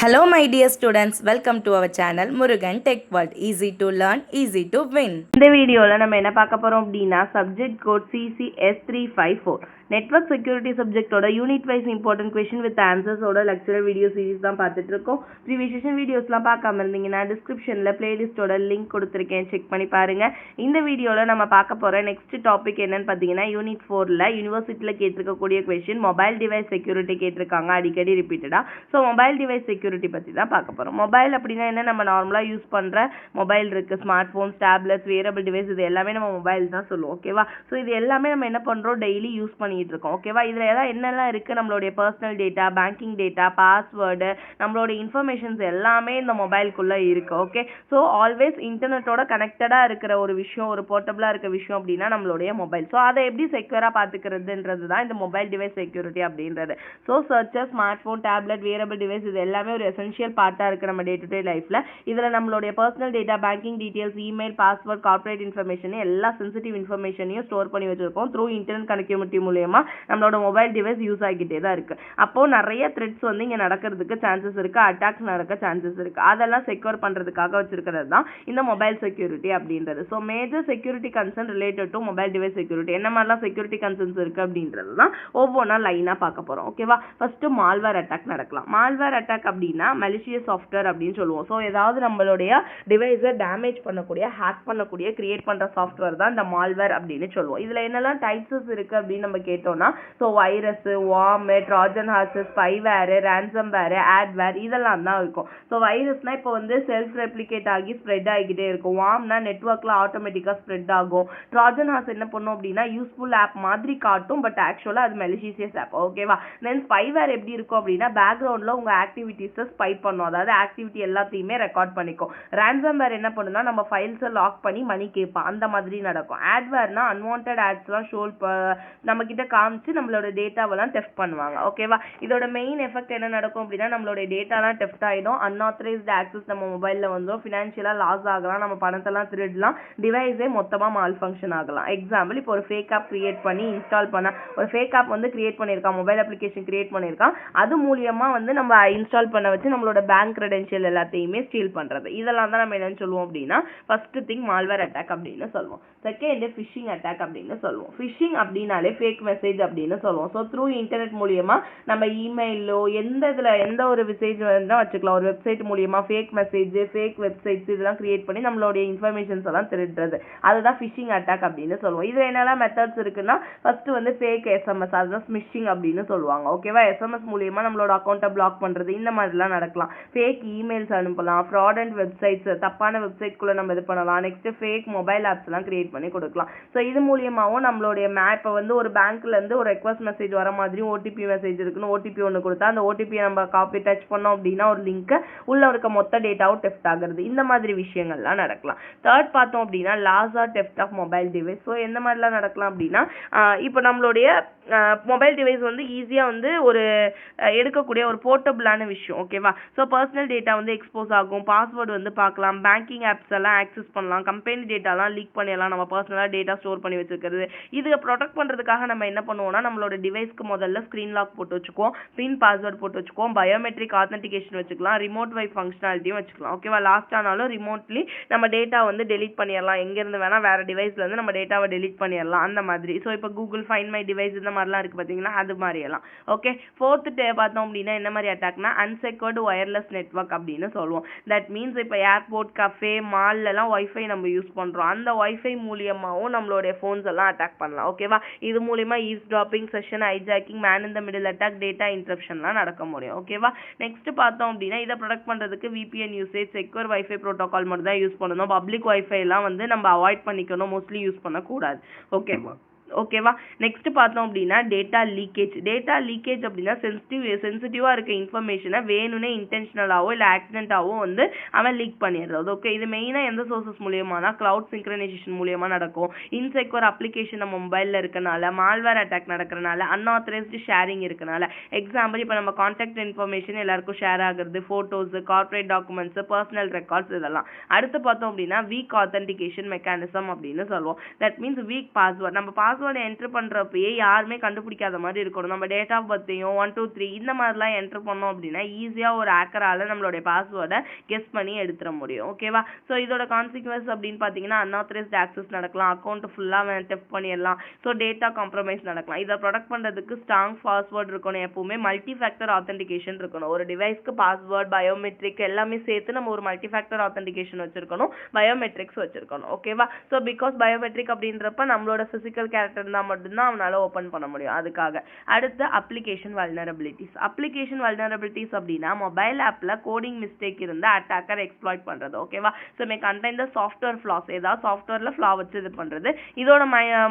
Hello my dear students, welcome to our channel Murugan Tech World. Easy to learn, easy to win. இந்த வீடியோல நம்ம என்ன பார்க்க போறோம் அப்படின்னா subject code CCS354 network security சப்ஜெக்ட்டோட unit wise important question with ஆன்சர்ஸோட லெக்சரல் வீடியோ சீரிஸ் தான் பார்த்துட்டு இருக்கோம். ப்ரீவியஸ் செஷன் வீடியோஸ்லாம் பார்க்காம இருந்தீங்கன்னா டிஸ்கிரிப்ஷன்ல பிளேலிஸ்டோட லிங்க் கொடுத்துருக்கேன், செக் பண்ணி பாருங்க. இந்த வீடியோல நம்ம பார்க்க போற நெக்ஸ்ட் டாபிக் என்னன்னு பார்த்தீங்கன்னா யூனிட் 4ல யூனிவர்சிட்டியில கேட்டிருக்கக்கூடிய क्वेश्चन மொபைல் டிவைஸ் செக்யூரிட்டி கேட்டிருக்காங்க அடிக்கடி ரிப்பீட்டடா. ஸோ மொபைல் டிவைஸ் செக்யூரிட்டி பற்றி தான் பார்க்க போறோம். மொபைல் அப்படின்னா என்ன, நம்ம நார்மலா யூஸ் பண்ற மொபைல் இருக்கு, smart phones, tablets, wearable device, இது எல்லாமே நம்ம மொபைல் தான் சொல்லுவோம். ஓகேவா? ஸோ இது எல்லாமே நம்ம என்ன பண்றோம், டெய்லி யூஸ் பண்ணிட்டு இருக்கோம். ஓகேவா? இதுல ஏதாவது என்னெல்லாம் இருக்கு, நம்மளுடைய personal data, banking data, password, நம்மளோட இன்ஃபர்மேஷன்ஸ் எல்லாமே இந்த மொபைலுக்குள்ள இருக்கு. ஓகே, ஸோ ஆல்வேஸ் இன்டர்நெட்டோட கனெக்டடா இருக்கிற ஒரு விஷயம், ஒரு போர்ட்டபிளா இருக்க விஷயம் அப்படின்னா நம்மளுடைய மொபைல். ஸோ அதை எப்படி செக்யூரா பாத்துக்கிறதுன்றது தான் இந்த மொபைல் டிவைஸ் செக்யூரிட்டி அப்படின்றது. So searcher, smart phone, tablet, wearable device, இது எல்லாமே ஒரு எசென்ஷியல் பார்ட்டா இருக்கு நம்ம டே டு டே லைஃப்ல. இதுல நம்மளுடைய personal data, banking details, email, password, corporate information, எல்லா சென்சிட்டிவ் இன்ஃபர்மேஷனையும் ஸ்டோர் பண்ணி வச்சிருக்கோம். த்ரூ இன்டர்நெட் கனெக்டிவிட்டி மூலமா நம்மளோட மொபைல் டிவைஸ் யூஸ் ஆகிட்டே தான் இருக்கு. அப்போ நிறைய த்ரெட்ஸ் வந்து இங்க நடக்கிறதுக்கு சான்சஸ் இருக்கு, அட்டாக்ஸ் நடக்க சான்சஸ் இருக்கு. அதெல்லாம் செக்யூர் பண்றதுக்காக வச்சிருக்கிறது தான் இந்த மொபைல் செக்யூரிட்டி அப்படின்றது. So major security concern related to mobile device security, என்ன மாதிரிலாம் செக்யூரிட்டி கன்சர்ன்ஸ் இருக்கு அப்படின்றது தான் ஒவ்வொன்றா லைனா பார்க்க போறோம். ஓகேவா? ஃபர்ஸ்ட் மால்வேர் அட்டாக் நடக்கலாம். மால்வேர் அட்டாக் அப்படின்னா மலிஷியஸ் சாஃப்ட்வேர் அப்படின்னு சொல்லுவோம். ஸோ ஏதாவது நம்மளுடைய டிவைஸை டேமேஜ் பண்ணக்கூடிய, ஹேக் பண்ணக்கூடிய, கிரியேட் பண்ற சாஃப்ட்வேர் தான் இந்த மால்வேர் அப்படின்னு சொல்லுவோம். இதுல என்னெல்லாம் டைப்ஸ் இருக்கு அப்படின்னு நம்ம கேட்டோம்னா, so virus, worm, Trojan horse, spyware, ransomware, adware, இதெல்லாம் தான் இருக்கும். ஸோ வைரஸ்னா இப்போ வந்து செல்ஃப் ரெப்ளிகேட் ஆகி ஸ்ப்ரெட் ஆகிட்டே இருக்கும். வார்ம்னா நெட்வொர்க்ல ஆட்டோமேட்டிக்கா ஸ்ப்ரெட் ஆகும். ட்ராஜன் ஹார்ஸ் என்ன பண்ணும் அப்படின்னா யூஸ்ஃபுல் ஆப் மாதிரி காட்டும், பட் ஆக்சுவலா அது மெலிஷியஸ் ஆப். ஓகேவா? தென் ஸ்பைவேர் எப்படி இருக்கும் அப்படின்னா பேக்ரவுண்ட்ல உங்க ஆக்டிவிட்டிஸை ஸ்பை பண்ணும், அதாவது ஆக்டிவிட்டி எல்லாத்தையுமே ரெக்கார்ட் பண்ணிக்கும். ரான்சம்வேர் என்ன பண்ணுன்னா நம்ம ஃபைல்ஸை லாக் பண்ணி மணி கேட்பான், அந்த மாதிரி நடக்கும். ஆட்வேர்னா அன்வான்ட் ஆட்ஸ்லாம் ஷோ நம்ம கிட்ட காமிச்சு நம்மளோட டேட்டாவெல்லாம் டெஃப்ட் பண்ணுவாங்க. ஓகேவா? இதோட மெயின் எஃபெக்ட் என்ன நடக்கும் அப்படின்னா நம்மளோட டேட்டாலாம் டெஃப்ட் ஆயிடும், அன்ஆத்தரைஸ்டு ஆக்சஸ் நம்ம மொபைல்ல வந்துடும், ஃபினான்ஷியலா லாஸ் ஆகலாம், நம்ம பணத்தெல்லாம் திருடலாம், டிவைஸே மொத்தமா மால் ஃபங்க்ஷன் ஆகலாம். எக்ஸாம்பிள், இப்போ ஒரு ஃபேக் ஆப் கிரியேட் பண்ணி இன்ஸ்டால் பண்ண, ஒரு ஃபேக் ஆப் வந்து கிரியேட் பண்ணியிருக்கான், மொபைல் அப்ளிகேஷன் கிரியேட் பண்ணியிருக்கான், அது மூலியமா வந்து நம்ம இன்ஸ்டால் பண்ண வச்சு நம்மளோட பேங்க் கிரெடென்ஷியல் எல்லாத்தையுமே ஸ்டீல் பண்றது. இதெல்லாம் தான் நம்ம என்னன்னு சொல்லுவோம் அப்படின்னா ஃபர்ஸ்ட் திங் மால்வேர் அட்டாக் அப்படின்னு சொல்லுவோம். செகண்ட் ஃபிஷிங் அட்டாக் அப்படின்னு சொல்லுவோம். ஃபிஷிங் அப்படின்னாலே ஃபேக் மெசேஜ் அப்படின்னு சொல்லுவோம். ஸோ த்ரூ இன்டர்நெட் மூலியமா நம்ம இமெயிலோ எந்த ஒரு மெசேஜ் வேணா வச்சுக்கலாம், ஒரு வெப்சைட் மூலியமா ஃபேக் மெசேஜ், ஃபேக் வெப்சைட்ஸ் இதெல்லாம் கிரியேட் பண்ணி நம்மளுடைய இன்ஃபர்மேஷன்ஸ் எல்லாம் திருடுறது, அதுதான் ஃபிஷிங் அட்டாக் அப்படின்னு சொல்லுவோம். இதுல என்னெல்லாம் மெத்தட்ஸ் இருக்குன்னா, ஃபர்ஸ்ட் வந்து ஃபேக் எஸ்எம்எஸ், அதுதான் ஸ்மிஷிங் அப்படின்னு சொல்லுவாங்க. ஓகேவா? எஸ்எம்எஸ் மூலியமா நம்மளோட அக்கௌண்ட்டை பிளாக் பண்றது, இந்த மாதிரிலாம் நடக்கலாம். ஃபேக் இமெயில்ஸ் அனுப்பலாம், ஃப்ராடன்ட் வெப்சைட்ஸ், தப்பான வெப்சைட்குள்ள நம்ம இது பண்ணலாம். நெக்ஸ்ட் ஃபேக் மொபைல் ஆப்ஸ் எல்லாம் கிரியேட் பண்ணி கொடுக்கலாம். ஸோ இது மூலியமாவும் நம்மளுடைய மேப்பை வந்து ஒரு பேங்க்ல இருந்து ஒரு ரெக்வஸ்ட் மெசேஜ் வர மாதிரி ஓடிபி மெசேஜ் இருக்குன்னு ஓடிபி ஒன்று கொடுத்தா அந்த ஓடிபியை நம்ம காப்பி டச் பண்ணோம் அப்படின்னா ஒரு லிங்க் உள்ள இருக்க மொத்த டேட்டாவும் டெஃப்ட் ஆகுறது, இந்த மாதிரி விஷயங்கள்லாம் நடக்கலாம். தேர்ட் பார்த்தோம் அப்படின்னா loss or theft of mobile device. So எந்த மாதிரிலாம் நடக்கலாம் அப்படின்னா, இப்போ நம்மளுடைய மொபைல் டிவைஸ் வந்து ஈஸியா வந்து ஒரு எடுக்கக்கூடிய ஒரு போர்ட்டபிளான விஷயம். ஓகேவா? ஸோ பர்சனல் டேட்டா வந்து எக்ஸ்போஸ் ஆகும், பாஸ்வேர்டு வந்து பார்க்கலாம், பேங்கிங் ஆப்ஸ் எல்லாம் ஆக்சஸ் பண்ணலாம், கம்பெனி டேட்டாலாம் லீக் பண்ணிடலாம், நம்ம பர்சனலாக டேட்டா ஸ்டோர் பண்ணி வச்சிருக்கிறது. இதை ப்ரொடெக்ட் பண்ணுறதுக்காக நம்ம என்ன பண்ணுவோம்னா நம்மளோட டிவைஸ்க்கு முதல்ல ஸ்க்ரீன் லாக் போட்டு வச்சுக்குவோம், பின் பாஸ்வேர்டு போட்டு வச்சுக்குவோம், பயோமெட்ரிக் ஆத்தென்டிகேஷன் வச்சுக்கலாம், ரிமோட் வைப் ஃபங்க்ஷனாலிட்டியும் வச்சுக்கலாம். ஓகேவா? லாஸ்ட் ஆனாலும் ரிமோட்லி நம்ம டேட்டா வந்து டெலீட் பண்ணிடலாம், எங்கேருந்து வேணால் வேறு டிவைஸ்ல இருந்து நம்ம டேட்டாவை டெலீட் பண்ணிடலாம், அந்த மாதிரி. ஸோ இப்போ கூகுள் ஃபைண்ட் மை டிவைஸ் இந்த மாதிரிலாம் இருக்குது பார்த்தீங்கன்னா, அது மாதிரி எல்லாம். ஓகே, ஃபோர்த் பார்த்தோம் அப்படின்னா என்ன மாதிரி அட்டாக்னா அன்செக்யூர்டு வயர்லெஸ் நெட்வொர்க் அப்படின்னு சொல்லுவோம். தட் மீன்ஸ் இப்போ ஏர்போர்ட், கஃபே, மால்லாம் ஒய்ஃபை நம்ம யூஸ் பண்ணுறோம், அந்த ஒய்ஃபை மூலியமாகவும் நம்மளுடைய ஃபோன்ஸ் எல்லாம் அட்டாக் பண்ணலாம். ஓகேவா? இது மூலியமா eavesdropping, session hijacking, man in the middle attack, data இன்டரப்ஷன்லாம் நடக்க முடியும். ஓகேவா? நெக்ஸ்ட் பார்த்தோம் அப்படின்னா இதை ப்ரொடெக்ட் பண்ணுறதுக்கு VPN usage, secure wifi protocol மட்டும் தான் யூஸ் பண்ணணும். பப்ளிக் வைஃபை எல்லாம் வந்து நம்ம அவாய்ட் பண்ணிக்கணும், மோஸ்ட்லி யூஸ் பண்ணக்கூடாது. ஓகேவா? நெக்ஸ்ட் பார்த்தோம் அப்படின்னா டேட்டா லீக்கேஜ். டேட்டா லீக்கேஜ் அப்படின்னா சென்சிட்டிவா இருக்க இன்ஃபர்மேஷனை வேணும்னே இன்டென்ஷனலாவோ இல்லை ஆக்சிடென்ட்டாவோ வந்து அவன் லீக் பண்ணிடுறது. ஓகே, இது மெயினா எந்த சோர்சஸ் மூலியமானா கிளவுட் சிங்க்ரனைசேஷன் மூலியமா நடக்கும், இன்செக்யூர் அப்ளிகேஷன் நம்ம மொபைல்ல இருக்கனால, மால்வேர் அட்டாக் நடக்கிறனால, அன்ஆத்தரைஸ்டு ஷேரிங் இருக்கனால. எக்ஸாம்பிள், இப்போ நம்ம கான்டாக்ட் இன்ஃபர்மேஷன் எல்லாருக்கும் ஷேர் ஆகுறது, photos, corporate documents, personal records, இதெல்லாம். அடுத்து பார்த்தோம் அப்படின்னா வீக் ஆத்தென்டிகேஷன் மெக்கானிசம் அப்படின்னு சொல்லுவோம். தட் மீன்ஸ் வீக் பாஸ்வேர்ட், நம்ம பாஸ்வேர்டை என்ட்ரு பண்ணுறப்பயே யாருமே கண்டுபிடிக்காத மாதிரி இருக்கணும். நம்ம டேட் ஆஃப் பர்த்தையும் 1 2 3 இந்த மாதிரிலாம் என்ட்ரு பண்ணோம் அப்படின்னா ஈஸியாக ஒரு ஹேக்கரால் நம்மளுடைய பாஸ்வேர்டை கெஸ் பண்ணி எடுத்துட முடியும். ஓகேவா? ஸோ இதோட கான்சிக்வன்ஸ் அப்படின்னு பார்த்தீங்கன்னா அன்ஆத்தரைஸ்ட் ஆக்சஸ் நடக்கலாம், அக்கௌண்ட் ஃபுல்லாக டெஃப்ட் பண்ணிடலாம், ஸோ டேட்டா காம்ப்ரமைஸ் நடக்கலாம். இதை ப்ரொடெக்ட் பண்ணுறதுக்கு ஸ்ட்ராங் பாஸ்வேர்டு இருக்கணும், எப்பவுமே மல்டி ஃபேக்டர் ஆத்தென்டிகேஷன் இருக்கணும். ஒரு டிவைஸ்க்கு பாஸ்வேர்ட் பயோமெட்ரிக் எல்லாமே சேர்த்து நம்ம ஒரு மல்டி ஃபேக்டர் ஆத்தென்டிகேஷன் வச்சிருக்கணும், பயோமெட்ரிக்ஸ் வச்சிருக்கணும். ஓகேவா? ஸோ பிகாஸ் பயோமெட்ரிக் அப்படின்றப்ப நம்மளோட பிசிக்கல் கேரக்டர் இருந்தால் மட்டும்தான் அவனால ஓப்பன் பண்ண முடியும். அதுக்காக அடுத்து அப்ளிகேஷன் வல்னரபிலிட்டிஸ். அப்ளிகேஷன் வல்னரபிலிட்டிஸ் அப்படின்னா மொபைல் ஆப்ல கோடிங் மிஸ்டேக் இருந்து அட்டாக்கர் எக்ஸ்ப்ளாய்ட் பண்றது. ஓகேவா? So may contain the software flaws, ஏதாவது சாஃப்ட்வேர்ல ஃபிளா வச்சு இது பண்றது. இதோட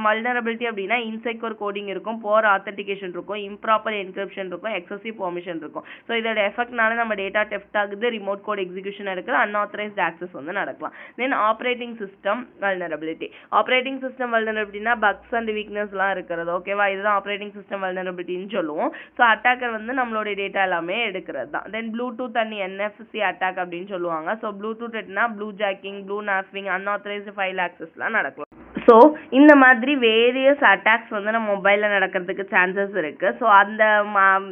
வல்னரபிலிட்டி அப்படின்னா இன்செக்யூர் கோடிங் இருக்கும், போர் ஆத்தென்டிகேஷன் இருக்கும், இம்ப்ராப்பர் என்கிரிப்ஷன் இருக்கும், எக்ஸசிவ் பெர்மிஷன் இருக்கும். ஸோ இதோட எஃபெக்ட்னால நம்ம டேட்டா டெஃப்ட் ஆகுது, ரிமோட் கோட் எக்ஸிகியூஷன் நடக்குது, அன்ஆத்தரைஸ்ட் ஆக்சஸ் நடக்கலாம். Then operating system vulnerability. Operating system வல்னரபிலிட்டினா பக்ஸ் அண்ட் வீக்னஸ்லாம் இருக்கிறது. ஓகேவா? இதுதான் ஆப்ரேட்டிங் சிஸ்டம் வல்னரபிலிட்டின்னு சொல்லுவோம். ஸோ அட்டாக்கர் நம்மளுடைய டேட்டா எல்லாமே எடுக்கிறது தான். Then Bluetooth and NFC attack அப்படின்னு சொல்லுவாங்க. ஸோ ப்ளூடூத் எட்னா bluejacking, bluesnarfing, unauthorised file ஆக்சஸ்லாம் நடக்கலாம். ஸோ இந்த மாதிரி வேரியஸ் அட்டாக்ஸ் நம்ம மொபைலில் நடக்கிறதுக்கு சான்சஸ் இருக்குது. ஸோ அந்த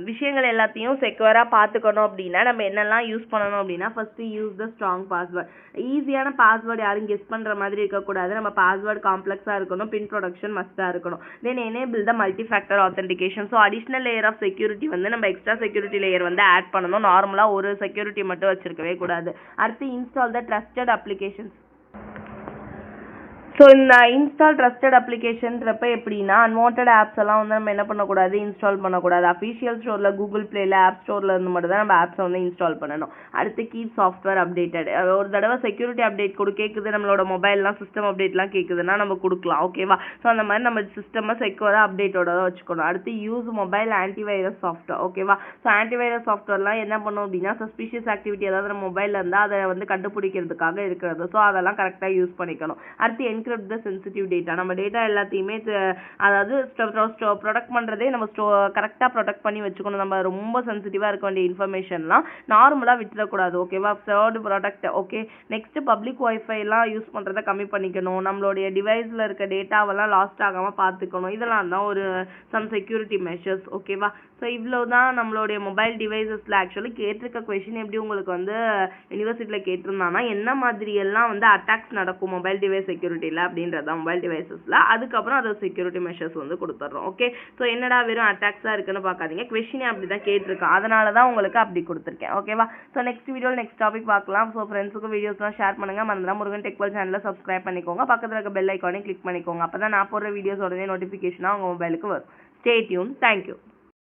விஷயங்கள் எல்லாத்தையும் செக்யூராக பார்த்துக்கணும் அப்படின்னா நம்ம என்னெல்லாம் யூஸ் பண்ணணும் அப்படின்னா first use the strong password. ஈஸியான பாஸ்வேர்டு யாரும் கெஸ் பண்ணுற மாதிரி இருக்கக்கூடாது, நம்ம பாஸ்வேர்டு காம்ப்ளெக்ஸாக இருக்கணும், பின் ப்ரொடக்ஷன் மஸ்ட்டாக இருக்கணும். Then enable the multi factor authentication. So additional layer of security நம்ம எக்ஸ்ட்ரா செக்யூரிட்டி லேயர் ஆட் பண்ணணும், நார்மலாக ஒரு செக்யூரிட்டி மட்டும் வச்சிருக்கவே கூடாது. அடுத்து install the trusted applications. So இந்த இன்ஸ்டால் ட்ரஸ்டட் அப்ளிகேஷன்றப்ப எப்படின்னா அன்வான்ட் ஆப்ஸ் எல்லாம் நம்ம என்ன பண்ணக்கூடாது, இன்ஸ்டால் பண்ணக்கூடாது. அஃபிஷியல் ஸ்டோரில் கூகுள் பிளேல ஆப் ஸ்டோரில் இருந்து மட்டும் தான் நம்ம ஆப்ஸை இன்ஸ்டால் பண்ணணும். அடுத்து கீப் சாஃப்ட்வேர் அப்டேட்டட். ஒரு தடவை செக்யூரிட்டி அப்டேட் கேட்குது, நம்மளோட மொபைல்லாம் சிஸ்டம் அப்டேட்லாம் கேட்குதுன்னா நம்ம கொடுக்கலாம். ஓகேவா? ஸோ அந்த மாதிரி நம்ம சிஸ்டமை செக்யூராக அப்டேட்டோட தான் வச்சுக்கணும். அடுத்து யூஸ் மொபைல் ஆன்டிவைரஸ் சாஃப்ட்வேர். ஓகேவா? ஸோ ஆன்டிவைரஸ் சாஃப்ட்வேர்லாம் என்ன பண்ணும் அப்படின்னா சஸ்பிஷியஸ் ஆக்டிவிட்டி ஏதாவது நம்ம மொபைலில் இருந்தால் அதை கண்டுபிடிக்கிறதுக்காக இருக்கிறது. ஸோ அதெல்லாம் கரெக்டாக யூஸ் பண்ணிக்கணும். அடுத்து என்கிரிப்ட் த சென்சிட்டிவ் டேட்டா. நம்ம டேட்டா எல்லாத்தையுமே அதாவது ப்ரொடெக்ட் பண்ணுறதே நம்ம கரெக்டாக ப்ரொடெக்ட் பண்ணி வச்சுக்கணும். நம்ம ரொம்ப சென்சிட்டிவாக இருக்க வேண்டிய இன்ஃபர்மேஷன்லாம் நார்மலாக விட்டுறக்கூடாது. ஓகேவா? Third product. Okay, next public ஒய்ஃபைலாம் யூஸ் பண்ணுறதை கம்மி பண்ணிக்கணும். நம்மளுடைய டிவைஸில் இருக்க டேட்டாவெல்லாம் லாஸ்ட் ஆகாமல் பார்த்துக்கணும். இதெல்லாம் தான் ஒரு சம் செக்யூரிட்டி மெஷர்ஸ். ஓகேவா? ஸோ இவ்வளோ தான் நம்மளுடைய மொபைல் டிவைசஸில் ஆக்சுவலி கேட்டிருக்க கொஷின். எப்படி உங்களுக்கு யூனிவர்சிட்டியில் கேட்டிருந்தாங்கன்னா என்ன மாதிரி எல்லாம் அட்டாக்ஸ் நடக்கும் மொபைல் டிவைஸ் செக்யூரிட்டியில் அப்படின்றத மொபைல் டிவைசஸில், அதுக்கப்புறம் அதை செக்யூரிட்டி மெஷர்ஸ் கொடுத்துட்றோம். ஓகே, ஸோ என்னடா வெறும் அட்டாக்ஸாக இருக்குன்னு பார்க்காதீங்க, கொஷினே அப்படி தான் கேட்டிருக்கேன், அதனால தான் உங்களுக்கு அப்படி கொடுத்துருக்கேன். ஓகேவா? ஸோ நெக்ஸ்ட் வீடியோவில் நெக்ஸ்ட் டாபிக் பார்க்கலாம். ஸோ ஃப்ரெண்ட்ஸுக்கும் வீடியோஸ்லாம் ஷேர் பண்ணுங்கள். மறந்துடாம முருகன் டெக் வேர்ல்ட் சேனலை சப்ஸ்கிரைப் பண்ணிக்கோங்க, பக்கத்தில் இருக்க பெல் ஐக்கானே கிளிக் பண்ணிக்கோங்க. அப்போ தான் நான் போடுற வீடியோஸ் உடனே நோட்டிஃபிகேஷனாக உங்கள் மொபைலுக்கு வரும். Stay tune. தேங்க்யூ.